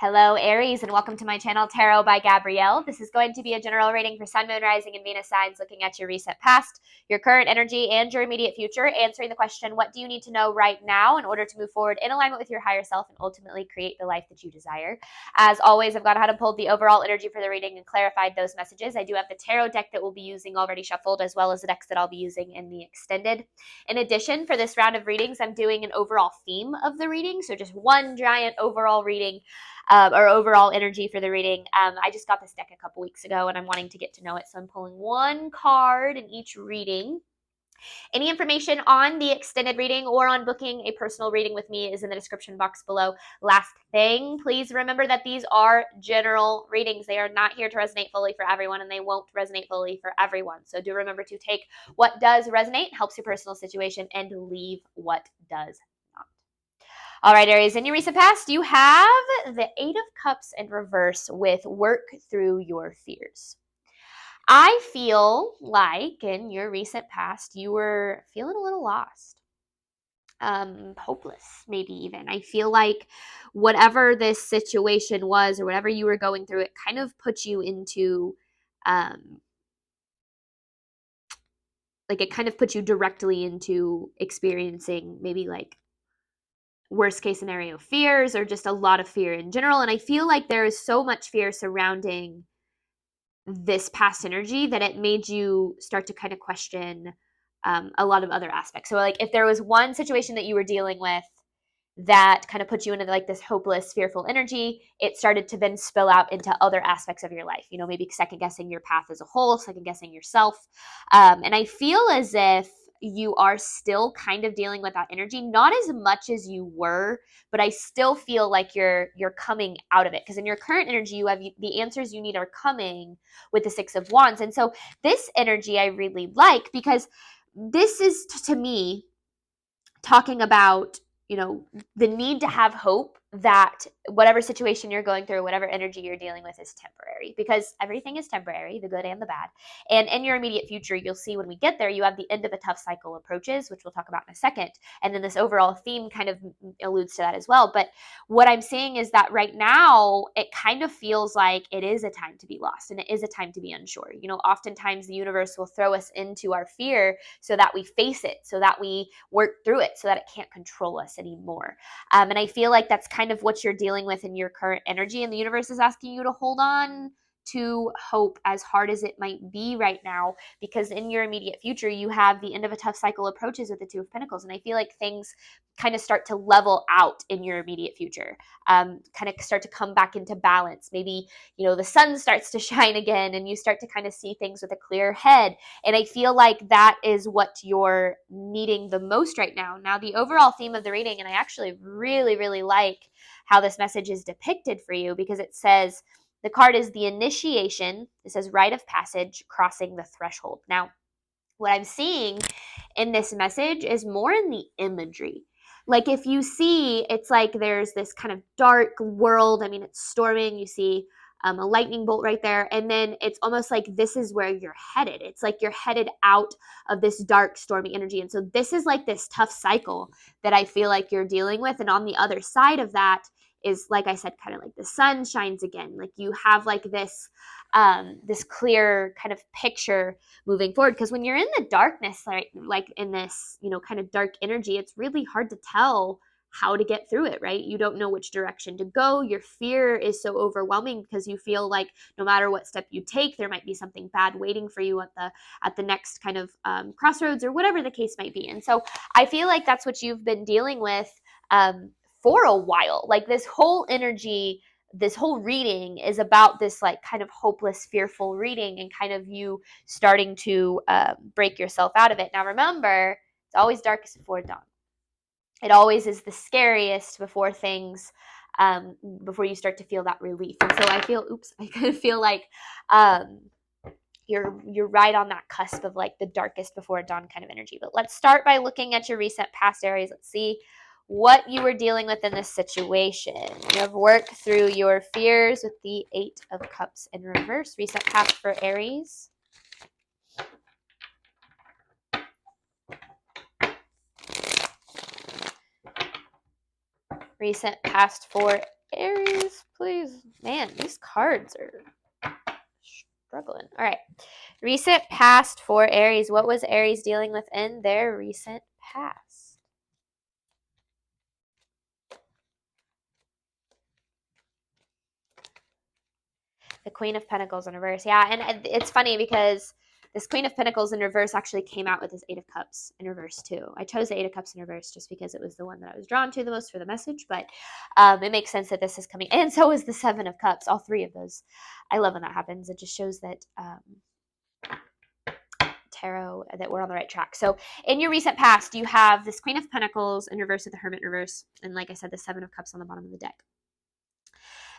Hello, Aries, and welcome to my channel, Tarot by Gabrielle. This is going to be a general reading for Sun, Moon, Rising, and Venus signs, looking at your recent past, your current energy, and your immediate future, answering the question, what do you need to know right now in order to move forward in alignment with your higher self and ultimately create the life that you desire? As always, I've gone ahead and pulled the overall energy for the reading and clarified those messages. I do have the tarot deck that we'll be using already shuffled, as well as the decks that I'll be using in the extended. In addition, for this round of readings, I'm doing an overall theme of the reading, so just one giant overall reading or overall energy for the reading. I just got this deck a couple weeks ago and I'm wanting to get to know it, so I'm pulling one card in each reading. Any information on the extended reading or on booking a personal reading with me is in the description box below. Last thing, please remember that these are general readings. They are not here to resonate fully for everyone, and they won't resonate fully for everyone. So do remember to take what does resonate, helps your personal situation, and leave what does not. All right, Aries, in your recent past, you have the Eight of Cups in reverse with work through your fears. I feel like in your recent past, you were feeling a little lost, hopeless, maybe even. I feel like whatever this situation was or whatever you were going through, it kind of put you into, it kind of put you directly into experiencing maybe like worst case scenario fears or just a lot of fear in general. And I feel like there is so much fear surrounding this past energy that it made you start to kind of question a lot of other aspects. So like if there was one situation that you were dealing with that kind of put you into like this hopeless, fearful energy, it started to then spill out into other aspects of your life, you know, maybe second guessing your path as a whole, second guessing yourself. And I feel as if you are still kind of dealing with that energy, not as much as you were, but I still feel like you're coming out of it, because in your current energy, you have the answers you need are coming with the Six of Wands. And so this energy I really like, because this is to me talking about, you know, the need to have hope that whatever situation you're going through, whatever energy you're dealing with is temporary, because everything is temporary, the good and the bad. And in your immediate future, you'll see when we get there, you have the end of a tough cycle approaches, which we'll talk about in a second. And then this overall theme kind of alludes to that as well. But what I'm saying is that right now, it kind of feels like it is a time to be lost and it is a time to be unsure. You know, oftentimes the universe will throw us into our fear so that we face it, so that we work through it, so that it can't control us anymore. And I feel like that's kind of what you're dealing with in your current energy. And the universe is asking you to hold on to hope, as hard as it might be right now, because in your immediate future, you have the end of a tough cycle approaches with the Two of Pentacles. And I feel like things kind of start to level out in your immediate future, kind of start to come back into balance. Maybe, you know, the sun starts to shine again and you start to kind of see things with a clear head. And I feel like that is what you're needing the most right now. Now, the overall theme of the reading, and I actually really, really like how this message is depicted for you, because it says, the card is the initiation. It says rite of passage, crossing the threshold. Now, what I'm seeing in this message is more in the imagery. Like if you see, it's like there's this kind of dark world. I mean, it's storming. You see a lightning bolt right there. And then it's almost like this is where you're headed. It's like you're headed out of this dark, stormy energy. And so this is like this tough cycle that I feel like you're dealing with. And on the other side of that is, like I said, kind of like the sun shines again. Like you have like this this clear kind of picture moving forward. Because when you're in the darkness, like in this, you know, kind of dark energy, it's really hard to tell how to get through it, right? You don't know which direction to go. Your fear is so overwhelming because you feel like no matter what step you take, there might be something bad waiting for you at the next kind of crossroads or whatever the case might be. And so I feel like that's what you've been dealing with for a while. Like this whole energy, this whole reading is about this like kind of hopeless, fearful reading and kind of you starting to break yourself out of it. Now remember, it's always darkest before dawn. It always is the scariest before things, before you start to feel that relief. And so I kind of feel like you're right on that cusp of like the darkest before dawn kind of energy. But let's start by looking at your recent past, Aries. Let's see what you were dealing with in this situation. You have worked through your fears with the Eight of Cups in reverse. Recent past for Aries. Recent past for Aries, please. Man, these cards are struggling. All right. Recent past for Aries. What was Aries dealing with in their recent past? The Queen of Pentacles in reverse. Yeah, and it's funny because this Queen of Pentacles in reverse actually came out with this Eight of Cups in reverse too. I chose the Eight of Cups in reverse just because it was the one that I was drawn to the most for the message, but it makes sense that this is coming. And so is the Seven of Cups, all three of those. I love when that happens. It just shows that tarot, that we're on the right track. So in your recent past, you have this Queen of Pentacles in reverse with the Hermit in reverse, and like I said, the Seven of Cups on the bottom of the deck.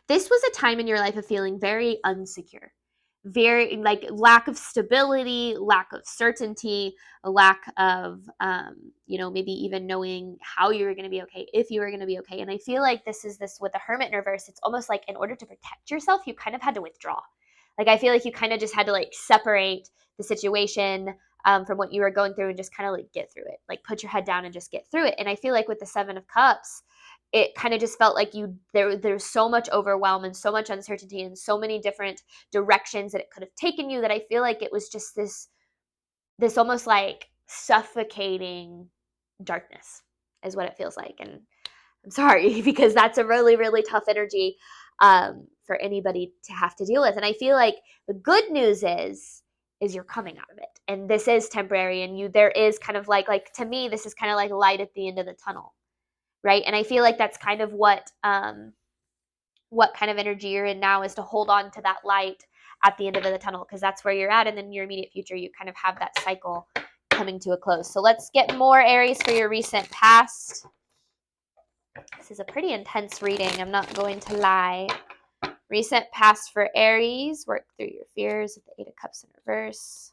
This was a time in your life of feeling very unsecure, very like lack of stability, lack of certainty, a lack of, maybe even knowing how you were going to be okay, if you were going to be okay. And I feel like this with the Hermit in reverse, it's almost like in order to protect yourself, you kind of had to withdraw. Like, I feel like you kind of just had to like separate the situation from what you were going through and just kind of like get through it, like put your head down and just get through it. And I feel like with the Seven of Cups, it kind of just felt like there's so much overwhelm and so much uncertainty and so many different directions that it could have taken you, that I feel like it was just this almost like suffocating darkness is what it feels like. And I'm sorry, because that's a really, really tough energy for anybody to have to deal with. And I feel like the good news is you're coming out of it, and this is temporary, and there is kind of like to me, this is kind of like light at the end of the tunnel, right? And I feel like that's kind of what kind of energy you're in now, is to hold on to that light at the end of the tunnel, because that's where you're at, and then in your immediate future, you kind of have that cycle coming to a close. So let's get more Aries for your recent past. This is a pretty intense reading, I'm not going to lie. Recent past for Aries. Work through your fears with the Eight of Cups in reverse.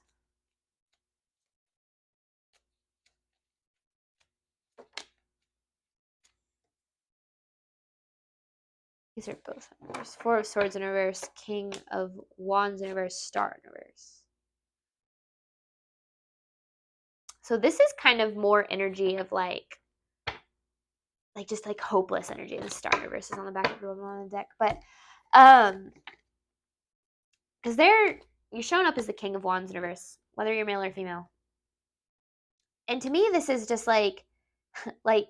These are both in reverse. Four of Swords in reverse. King of Wands in reverse. Star in reverse. So this is kind of more energy of like just like hopeless energy. The Star in reverse is on the back of the one on the deck. But because you're showing up as the King of Wands in reverse, whether you're male or female. And to me, this is just like I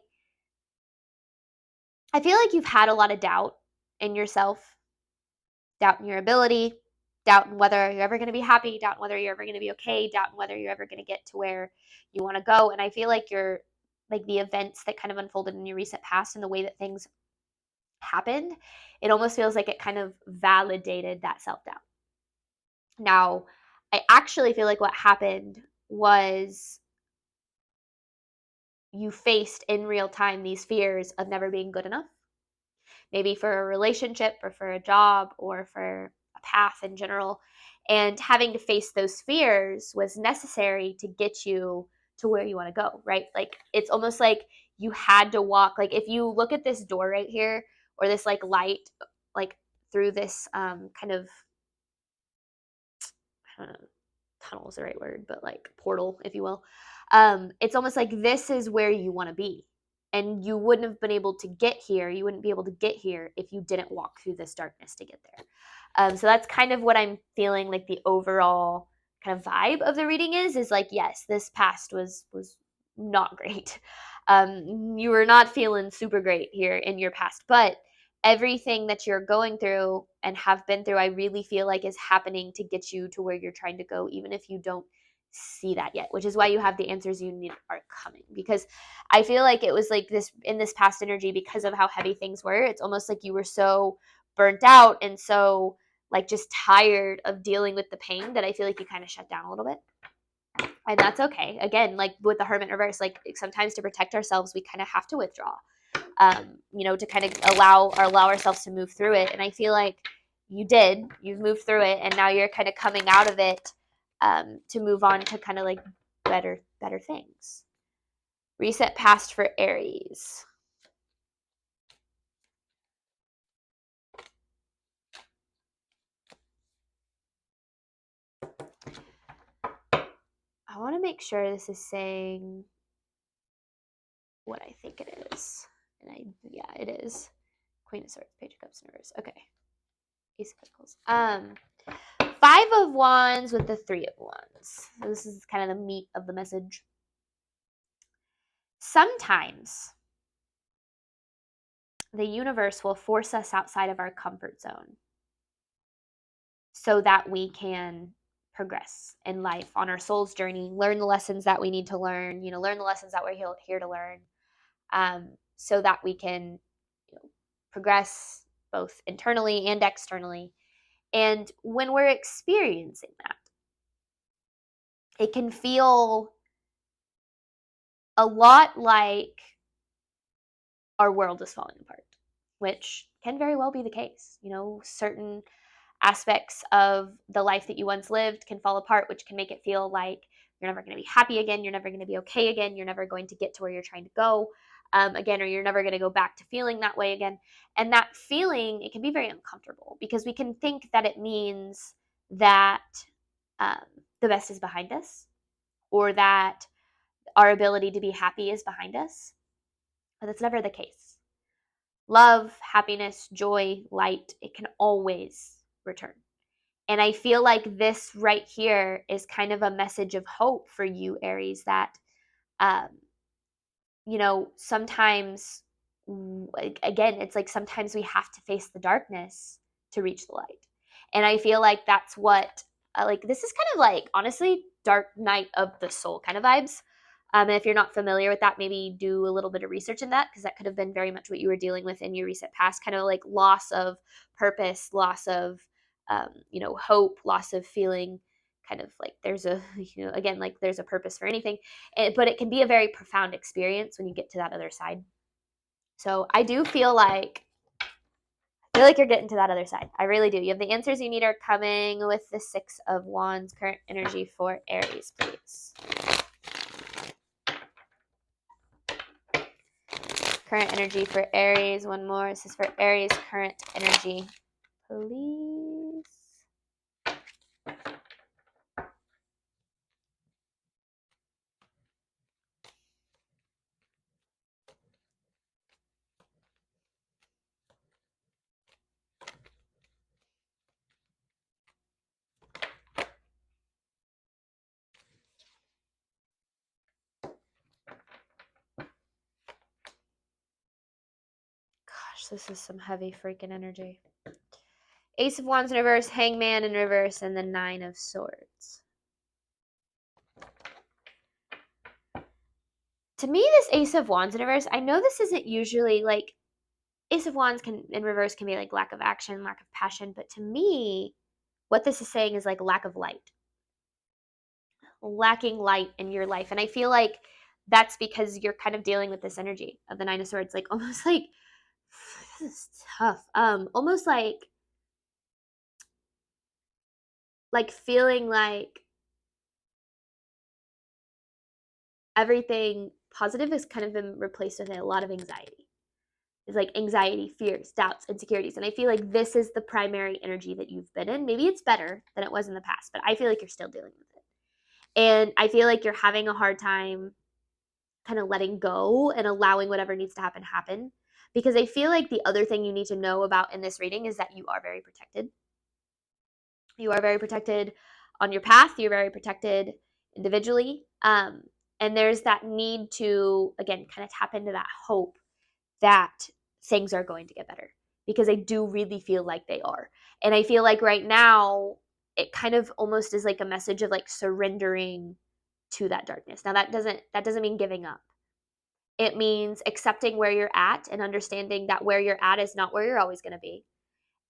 feel like you've had a lot of doubt in yourself, doubt in your ability, doubt in whether you're ever going to be happy, doubt in whether you're ever going to be okay, doubt in whether you're ever going to get to where you want to go. And I feel like the events that kind of unfolded in your recent past and the way that things happened, it almost feels like it kind of validated that self-doubt. Now, I actually feel like what happened was you faced in real time these fears of never being good enough, maybe for a relationship or for a job or for a path in general. And having to face those fears was necessary to get you to where you want to go, right? Like, it's almost like you had to walk. Like, if you look at this door right here, or this like light, like through this kind of, I don't know, tunnel is the right word, but like portal, if you will. It's almost like this is where you want to be. And you wouldn't have been able to get here. You wouldn't be able to get here if you didn't walk through this darkness to get there. So that's kind of what I'm feeling like the overall kind of vibe of the reading is like, yes, this past was not great. You were not feeling super great here in your past, but everything that you're going through and have been through, I really feel like is happening to get you to where you're trying to go, even if you don't see that yet, which is why you have the answers you need are coming. Because I feel like it was like this in this past energy, because of how heavy things were, it's almost like you were so burnt out and so like just tired of dealing with the pain that I feel like you kind of shut down a little bit. And that's okay. Again, like with the Hermit reverse, like sometimes to protect ourselves, we kind of have to withdraw, to kind of allow ourselves to move through it. And I feel like you've moved through it, and now you're kind of coming out of it to move on to kind of like better things. Reset past for Aries. I want to make sure this is saying what I think it is. And yeah, it is. Queen of Swords, Page of Cups in reverse. Okay. Ace of Pentacles. 5 of Wands with the 3 of Wands. So this is kind of the meat of the message. Sometimes the universe will force us outside of our comfort zone so that we can progress in life on our soul's journey, learn the lessons that we need to learn, learn the lessons that we're here to learn, so that we can progress both internally and externally. And when we're experiencing that, it can feel a lot like our world is falling apart, which can very well be the case. Certain aspects of the life that you once lived can fall apart, which can make it feel like you're never going to be happy again, you're never going to be okay again, you're never going to get to where you're trying to go again, or you're never going to go back to feeling that way again. And that feeling, it can be very uncomfortable because we can think that it means that the best is behind us, or that our ability to be happy is behind us. But that's never the case. Love, happiness, joy, light, it can always return. And I feel like this right here is kind of a message of hope for you, Aries, that, sometimes, again, it's like sometimes we have to face the darkness to reach the light. And I feel like that's what, this is kind of like, honestly, Dark Night of the Soul kind of vibes. And if you're not familiar with that, maybe do a little bit of research in that, because that could have been very much what you were dealing with in your recent past, kind of like loss of purpose, loss of, hope, loss of feeling kind of like there's a, again, like there's a purpose for anything. But it can be a very profound experience when you get to that other side. So I do feel like you're getting to that other side. I really do. You have the answers you need are coming with the 6 of Wands. Current energy for Aries, please. Current energy for Aries. One more. This is for Aries. Current energy, please. Gosh, this is some heavy freaking energy. Ace of Wands in reverse, Hangman in reverse, and the 9 of Swords. To me, this Ace of Wands in reverse, I know this isn't usually like, Ace of Wands in reverse can be like lack of action, lack of passion, but to me, what this is saying is like lack of light. Lacking light in your life. And I feel like that's because you're kind of dealing with this energy of the 9 of Swords, like almost like, this is tough. Almost like feeling like everything positive has kind of been replaced with a lot of anxiety. It's like anxiety, fears, doubts, insecurities. And I feel like this is the primary energy that you've been in. Maybe it's better than it was in the past, but I feel like you're still dealing with it. And I feel like you're having a hard time kind of letting go and allowing whatever needs to happen. Because I feel like the other thing you need to know about in this reading is that you are very protected. You are very protected on your path. You're very protected individually. And there's that need to, again, kind of tap into that hope that things are going to get better, because I do really feel like they are. And I feel like right now it kind of almost is like a message of like surrendering to that darkness. Now that doesn't mean giving up. It means accepting where you're at and understanding that where you're at is not where you're always going to be,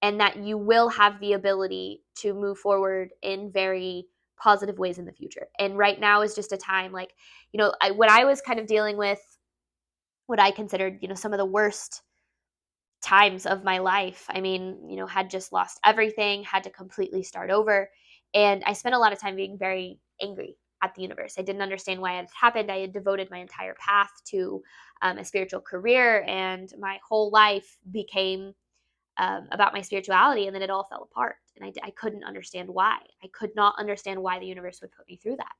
and that you will have the ability to move forward in very positive ways in the future. And right now is just a time like, when I was kind of dealing with what I considered, some of the worst times of my life. I mean, had just lost everything, had to completely start over. And I spent a lot of time being very angry at the universe. I didn't understand why it had happened. I had devoted my entire path to a spiritual career, and my whole life became about my spirituality, and then it all fell apart. And I couldn't understand why. I could not understand why the universe would put me through that.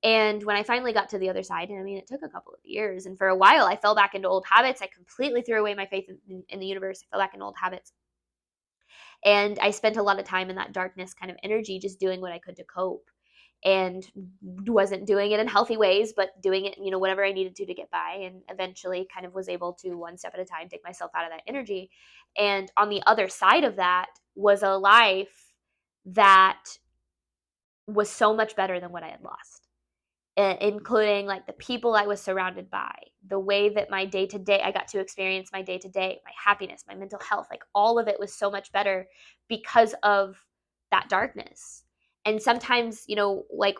And when I finally got to the other side, and I mean, it took a couple of years, and for a while I fell back into old habits. I completely threw away my faith in the universe. I fell back into old habits. And I spent a lot of time in that darkness kind of energy, just doing what I could to cope, and wasn't doing it in healthy ways, but doing it, whatever I needed to get by. And eventually kind of was able to, one step at a time, take myself out of that energy. And on the other side of that was a life that was so much better than what I had lost, including like the people I was surrounded by, the way that my day-to-day, I got to experience my day-to-day, my happiness, my mental health, like all of it was so much better because of that darkness. And sometimes, like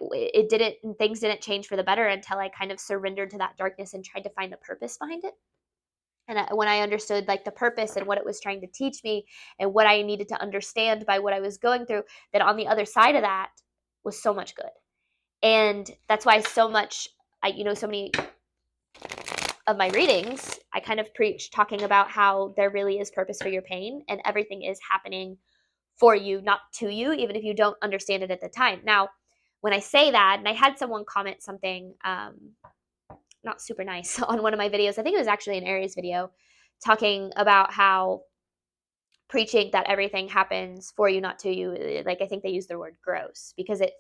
things didn't change for the better until I kind of surrendered to that darkness and tried to find the purpose behind it. And when I understood like the purpose and what it was trying to teach me and what I needed to understand by what I was going through, that on the other side of that was so much good. And that's why so many of my readings, I kind of preach talking about how there really is purpose for your pain, and everything is happening for you, not to you, even if you don't understand it at the time. Now, when I say that, and I had someone comment something not super nice on one of my videos, I think it was actually an Aries video, talking about how preaching that everything happens for you, not to you, like I think they use the word gross, because it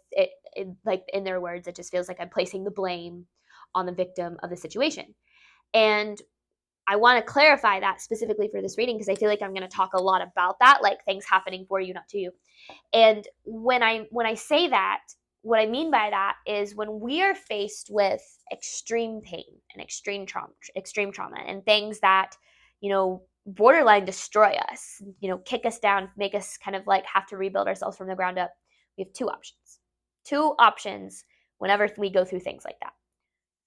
like in their words, it just feels like I'm placing the blame on the victim of the situation. And I want to clarify that specifically for this reading, because I feel like I'm going to talk a lot about that, like things happening for you, not to you. And when I say that, what I mean by that is when we are faced with extreme pain and extreme trauma and things that, borderline destroy us, kick us down, make us kind of like have to rebuild ourselves from the ground up, we have two options whenever we go through things like that.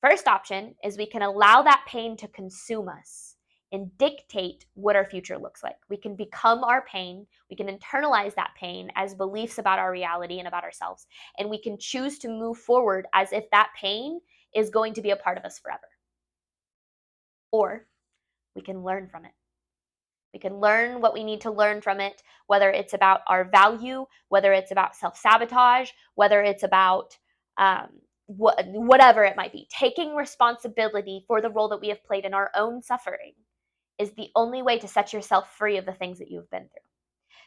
First option is we can allow that pain to consume us and dictate what our future looks like. We can become our pain. We can internalize that pain as beliefs about our reality and about ourselves. And we can choose to move forward as if that pain is going to be a part of us forever. Or we can learn from it. We can learn what we need to learn from it, whether it's about our value, whether it's about self-sabotage, whether it's about whatever it might be. Taking responsibility for the role that we have played in our own suffering is the only way to set yourself free of the things that you've been through.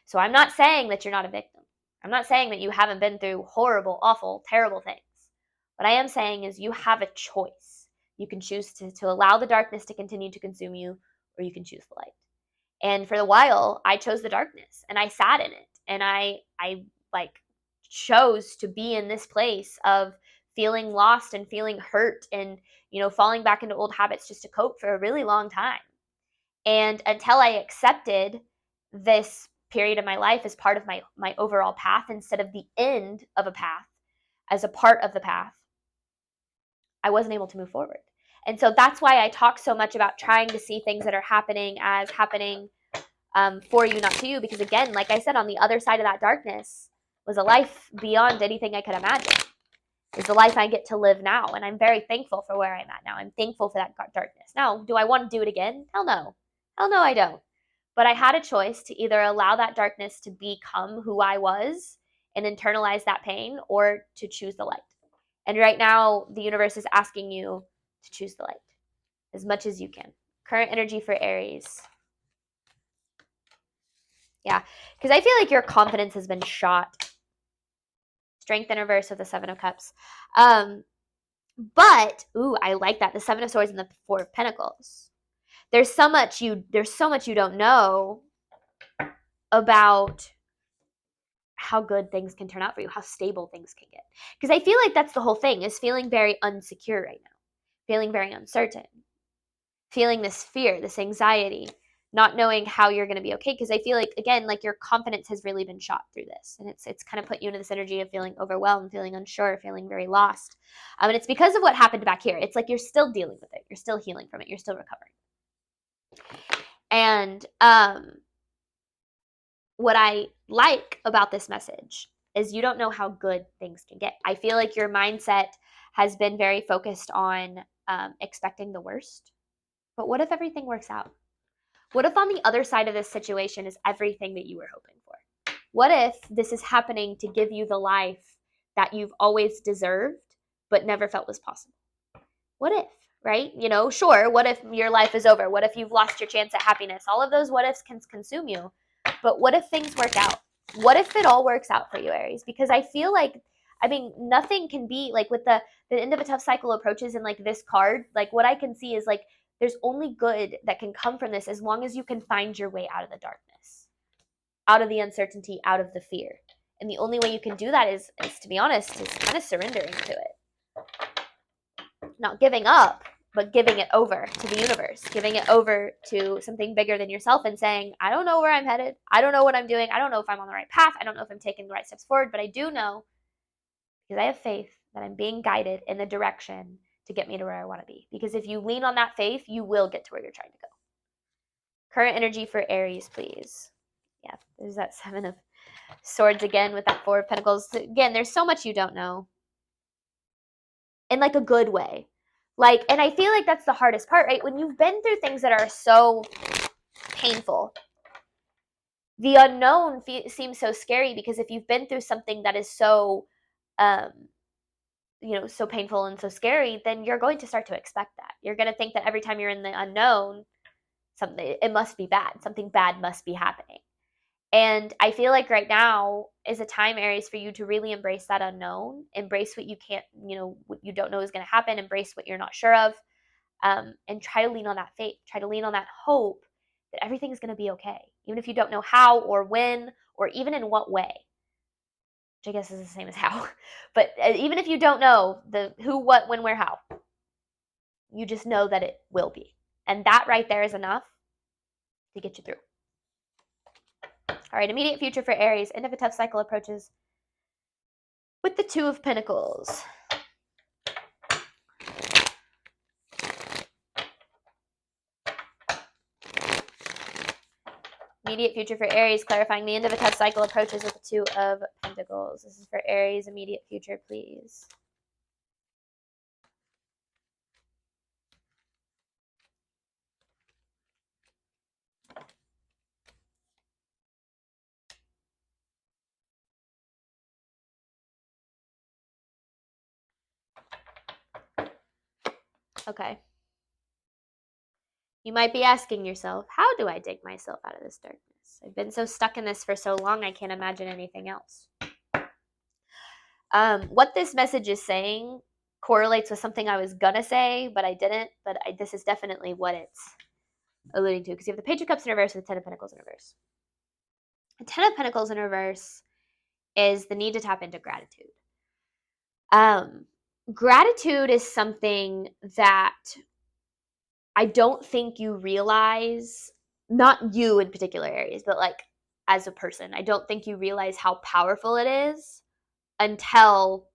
So I'm not saying that you're not a victim. I'm not saying that you haven't been through horrible, awful, terrible things. What I am saying is you have a choice. You can choose to allow the darkness to continue to consume you, or you can choose the light. And for a while, I chose the darkness, and I sat in it, and I like chose to be in this place of feeling lost and feeling hurt and, falling back into old habits just to cope for a really long time. And until I accepted this period of my life as part of my overall path instead of the end of a path, as a part of the path, I wasn't able to move forward. And so that's why I talk so much about trying to see things that are happening as happening for you, not to you. Because again, like I said, on the other side of that darkness was a life beyond anything I could imagine. It's the life I get to live now. And I'm very thankful for where I'm at now. I'm thankful for that darkness. Now, do I want to do it again? Hell no. Hell no, I don't. But I had a choice to either allow that darkness to become who I was and internalize that pain, or to choose the light. And right now, the universe is asking you to choose the light as much as you can. Current energy for Aries. Yeah, because I feel like your confidence has been shot. Strength in reverse with the Seven of Cups. But, I like that. The Seven of Swords and the Four of Pentacles. There's so much you don't know about how good things can turn out for you, how stable things can get. Because I feel like that's the whole thing, is feeling very unsecure right now. Feeling very uncertain. Feeling this fear, this anxiety, not knowing how you're going to be okay. Because I feel like, again, like your confidence has really been shot through this. And it's kind of put you into this energy of feeling overwhelmed, feeling unsure, feeling very lost. And it's because of what happened back here. It's like you're still dealing with it. You're still healing from it. You're still recovering. And what I like about this message is you don't know how good things can get. I feel like your mindset has been very focused on expecting the worst. But what if everything works out? What if on the other side of this situation is everything that you were hoping for? What if this is happening to give you the life that you've always deserved, but never felt was possible. What if, right? Sure, what if your life is over? What if you've lost your chance at happiness? All of those what ifs can consume you. But what if things work out? What if it all works out for you, Aries? Because I feel like, nothing can be like with the end of a tough cycle approaches and like this card, like what I can see is like there's only good that can come from this as long as you can find your way out of the darkness, out of the uncertainty, out of the fear. And the only way you can do that is to be honest, is kind of surrendering to it. Not giving up, but giving it over to the universe, giving it over to something bigger than yourself and saying, I don't know where I'm headed. I don't know what I'm doing. I don't know if I'm on the right path. I don't know if I'm taking the right steps forward, but I do know, because I have faith, that I'm being guided in the direction to get me to where I want to be. Because if you lean on that faith, you will get to where you're trying to go. Current energy for Aries, please. Yeah, there's that 7 of Swords again with that 4 of Pentacles. Again, there's so much you don't know. In like a good way. And I feel like that's the hardest part, right? When you've been through things that are so painful, the unknown seems so scary, because if you've been through something that is so, so painful and so scary, then you're going to start to expect that. You're going to think that every time you're in the unknown, it must be bad. Something bad must be happening. And I feel like right now is a time, Aries, for you to really embrace that unknown, embrace what you can't, what you don't know is going to happen, embrace what you're not sure of, and try to lean on that faith, try to lean on that hope that everything is going to be okay, even if you don't know how or when or even in what way, which I guess is the same as how. But even if you don't know the who, what, when, where, how, you just know that it will be. And that right there is enough to get you through. All right, immediate future for Aries. End of a tough cycle approaches with the 2 of Pentacles. Immediate future for Aries, clarifying the end of a tough cycle approaches with the 2 of Pentacles. This is for Aries, immediate future, please. Okay. You might be asking yourself, how do I dig myself out of this darkness? I've been so stuck in this for so long, I can't imagine anything else. What this message is saying correlates with something I was gonna say, but I didn't. But this is definitely what it's alluding to, because you have the Page of Cups in reverse and the 10 of Pentacles in reverse. The 10 of Pentacles in reverse is the need to tap into gratitude. Gratitude is something that I don't think you realize, not you in particular Aries, but like as a person, I don't think you realize how powerful it is until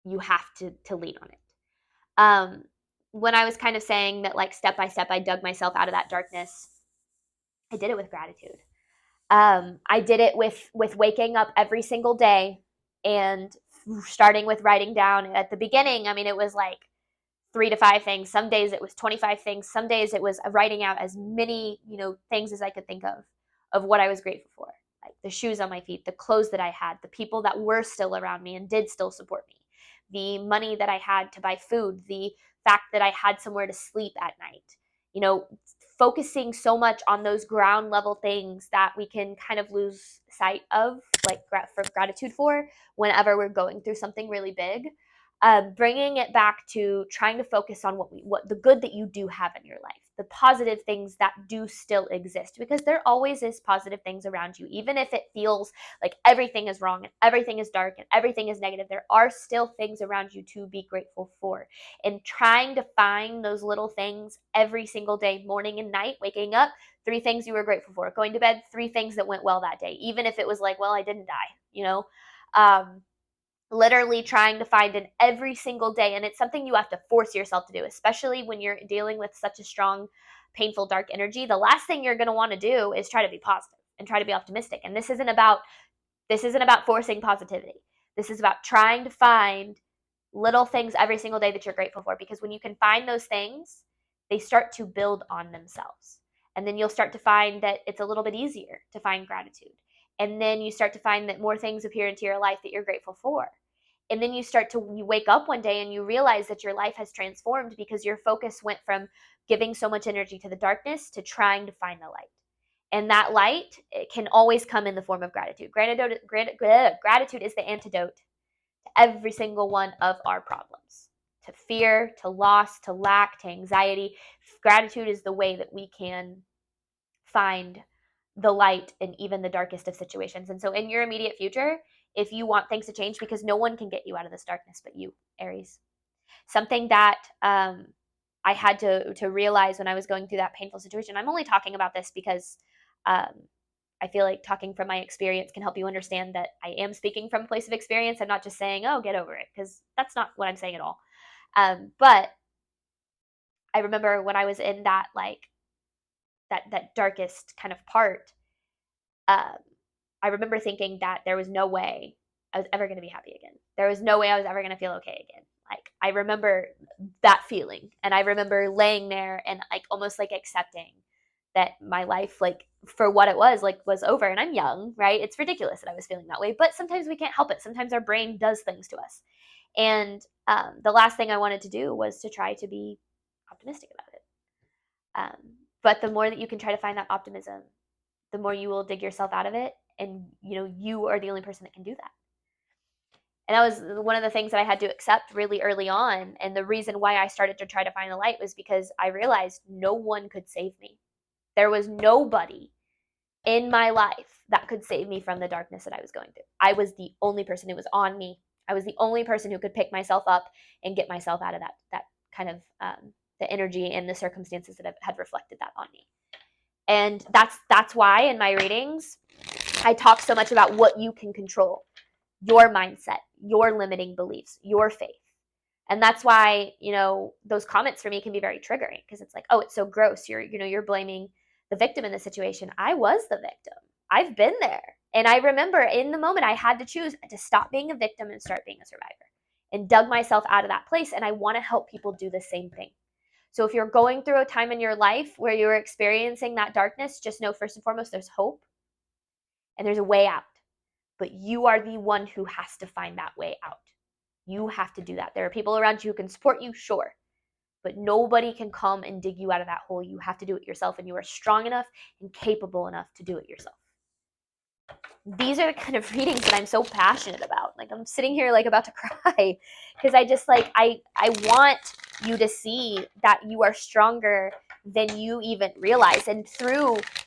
you have to lean on it. When I was kind of saying that, like, step by step, I dug myself out of that darkness, I did it with gratitude. I did it with waking up every single day and starting with writing down. At the beginning, it was like 3 to 5 things. Some days it was 25 things. Some days it was writing out as many, things as I could think of what I was grateful for. Like the shoes on my feet, the clothes that I had, the people that were still around me and did still support me, the money that I had to buy food, the fact that I had somewhere to sleep at night, focusing so much on those ground level things that we can kind of lose sight of, like for gratitude for whenever we're going through something really big. Bringing it back to trying to focus on what the good that you do have in your life, the positive things that do still exist, because there always is positive things around you. Even if it feels like everything is wrong and everything is dark and everything is negative, there are still things around you to be grateful for. And trying to find those little things every single day, morning and night, waking up, 3 things you were grateful for, going to bed, 3 things that went well that day, even if it was like, well, I didn't die, literally trying to find in every single day. And it's something you have to force yourself to do, especially when you're dealing with such a strong, painful, dark energy. The last thing you're going to want to do is try to be positive and try to be optimistic. And this isn't about forcing positivity. This is about trying to find little things every single day that you're grateful for, because when you can find those things, they start to build on themselves. And then you'll start to find that it's a little bit easier to find gratitude. And then you start to find that more things appear into your life that you're grateful for. And then you wake up one day and you realize that your life has transformed because your focus went from giving so much energy to the darkness to trying to find the light. And that light, it can always come in the form of gratitude. Gratitude is the antidote to every single one of our problems, to fear, to loss, to lack, to anxiety. Gratitude is the way that we can find the light in even the darkest of situations. And so in your immediate future, if you want things to change, because no one can get you out of this darkness but you, Aries. Something that I had to realize when I was going through that painful situation. I'm only talking about this because I feel like talking from my experience can help you understand that I am speaking from a place of experience. I'm not just saying, oh, get over it, because that's not what I'm saying at all. But I remember when I was in that, like, that darkest kind of part, I remember thinking that there was no way I was ever going to be happy again. There was no way I was ever going to feel okay again. Like, I remember that feeling, and I remember laying there and like almost like accepting that my life, like, for what it was, like, was over. And I'm young, right? It's ridiculous that I was feeling that way, but sometimes we can't help it. Sometimes our brain does things to us. And the last thing I wanted to do was to try to be optimistic about it. But the more that you can try to find that optimism, the more you will dig yourself out of it. And, you are the only person that can do that. And that was one of the things that I had to accept really early on. And the reason why I started to try to find the light was because I realized no one could save me. There was nobody in my life that could save me from the darkness that I was going through. I was the only person who was on me. I was the only person who could pick myself up and get myself out of that kind of the energy and the circumstances that had reflected that on me. And that's why in my readings, I talk so much about what you can control: your mindset, your limiting beliefs, your faith. And that's why, those comments for me can be very triggering, because it's like, oh, it's so gross. You're blaming the victim in the situation. I was the victim. I've been there. And I remember in the moment I had to choose to stop being a victim and start being a survivor, and dug myself out of that place. And I want to help people do the same thing. So if you're going through a time in your life where you're experiencing that darkness, just know first and foremost, there's hope and there's a way out. But you are the one who has to find that way out. You have to do that. There are people around you who can support you, sure, but nobody can come and dig you out of that hole. You have to do it yourself, and you are strong enough and capable enough to do it yourself. These are the kind of readings that I'm so passionate about. Like, I'm sitting here like about to cry, because I just like, I want you to see that you are stronger than you even realize. And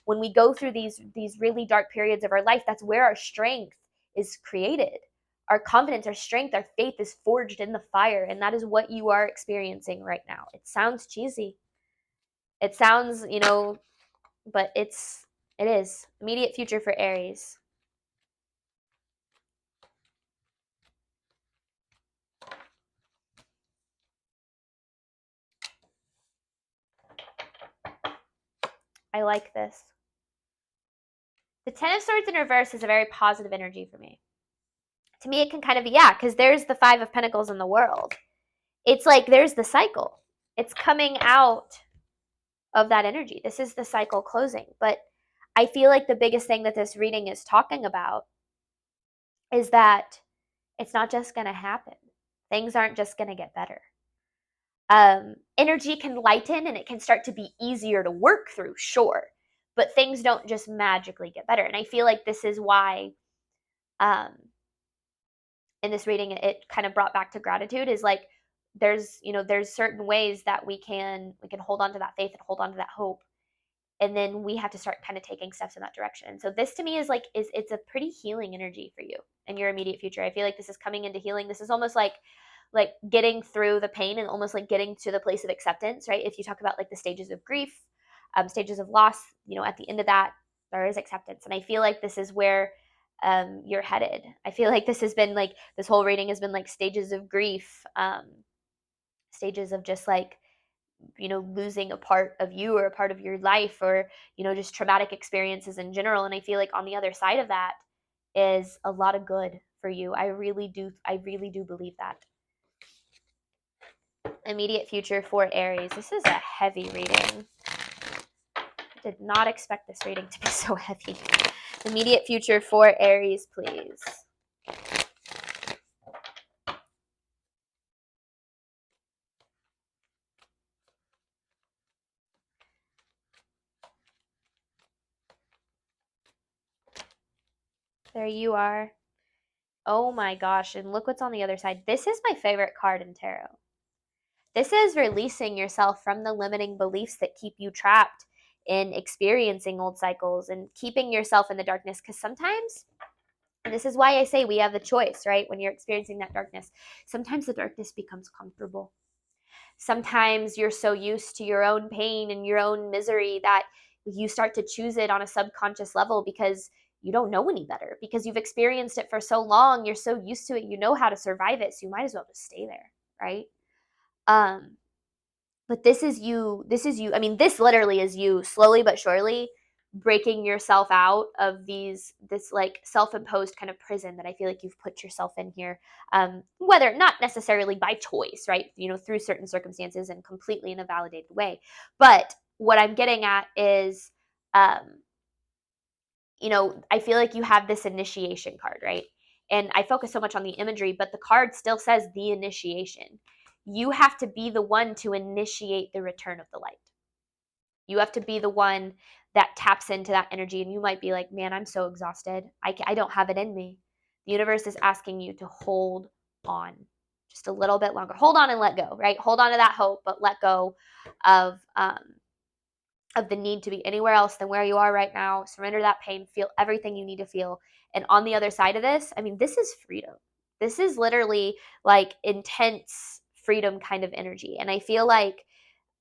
when we go through these really dark periods of our life, that's where our strength is created. Our confidence, our strength, our faith is forged in the fire. And that is what you are experiencing right now. It sounds cheesy. It sounds, but it is. Immediate future for Aries. I like this. The Ten of Swords in reverse is a very positive energy for me. To me, it can kind of be, because there's the Five of Pentacles in the world. It's like there's the cycle. It's coming out of that energy. This is the cycle closing. But I feel like the biggest thing that this reading is talking about is that it's not just going to happen. Things aren't just going to get better. Energy can lighten and it can start to be easier to work through, sure. But things don't just magically get better. And I feel like this is why in this reading it kind of brought back to gratitude, is like there's certain ways that we can hold on to that faith and hold on to that hope, and then we have to start kind of taking steps in that direction. And so this to me is it's a pretty healing energy for you in your immediate future. I feel like this is coming into healing. This is almost like getting through the pain and almost like getting to the place of acceptance, right? If you talk about like the stages of grief, stages of loss, at the end of that there is acceptance. And I feel like this is where you're headed. I feel like this has been like, this whole reading has been like stages of grief, stages of just like, losing a part of you or a part of your life, or, just traumatic experiences in general. And I feel like on the other side of that is a lot of good for you. I really do believe that. Immediate future for Aries. This is a heavy reading. I did not expect this reading to be so heavy. Immediate future for Aries, please. There you are. Oh my gosh, and look what's on the other side. This is my favorite card in tarot. This is releasing yourself from the limiting beliefs that keep you trapped in experiencing old cycles and keeping yourself in the darkness. Because sometimes, and this is why I say we have the choice, right? When you're experiencing that darkness, sometimes the darkness becomes comfortable. Sometimes you're so used to your own pain and your own misery that you start to choose it on a subconscious level because you don't know any better, because you've experienced it for so long, you're so used to it, you know how to survive it, so you might as well just stay there, right? um but this is you, I mean, this literally is you slowly but surely breaking yourself out of this like self-imposed kind of prison that I feel like you've put yourself in here, whether not necessarily by choice, right, through certain circumstances and completely in a validated way. But what I'm getting at is, um I feel like you have this initiation card, right? And I focus so much on the imagery, but the card still says the initiation. You have to be the one to initiate the return of the light. You have to be the one that taps into that energy. And you might be like, man, I'm so exhausted. I don't have it in me. The universe is asking you to hold on just a little bit longer. Hold on and let go, right? Hold on to that hope, but let go of the need to be anywhere else than where you are right now. Surrender that pain, feel everything you need to feel. And on the other side of this, I mean, this is freedom. This is literally like intense freedom kind of energy. And I feel like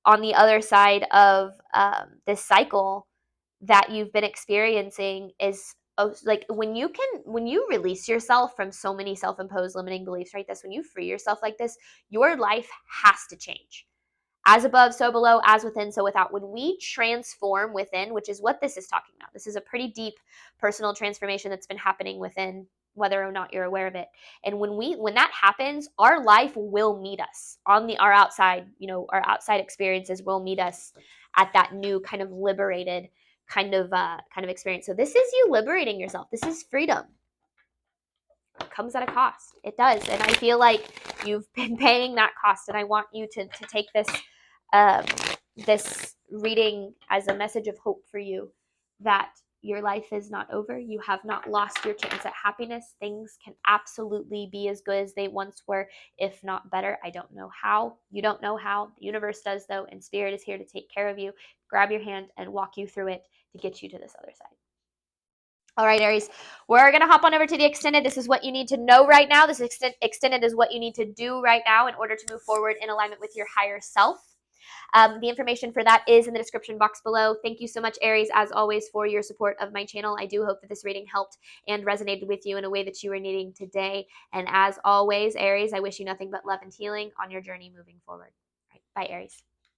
on the other side of this cycle that you've been experiencing is like when you release yourself from so many self-imposed limiting beliefs, right? That's when you free yourself like this, your life has to change. As above, so below, as within, so without. When we transform within, which is what this is talking about, this is a pretty deep personal transformation that's been happening within, whether or not you're aware of it. And when that happens, our life will meet us on our outside, our outside experiences will meet us at that new kind of liberated kind of experience. So this is you liberating yourself. This is freedom. It comes at a cost. It does. And I feel like you've been paying that cost. And I want you to take um, this reading as a message of hope for you, that your life is not over. You have not lost your chance at happiness. Things can absolutely be as good as they once were, if not better. I don't know how. You don't know how. The universe does, though, and Spirit is here to take care of you, grab your hand, and walk you through it to get you to this other side. All right, Aries, we're going to hop on over to the extended. This is what you need to know right now. This extended is what you need to do right now in order to move forward in alignment with your higher self. The information for that is in the description box below. Thank you so much, Aries, as always, for your support of my channel. I do hope that this reading helped and resonated with you in a way that you were needing today. And as always, Aries, I wish you nothing but love and healing on your journey moving forward. All right, bye, Aries.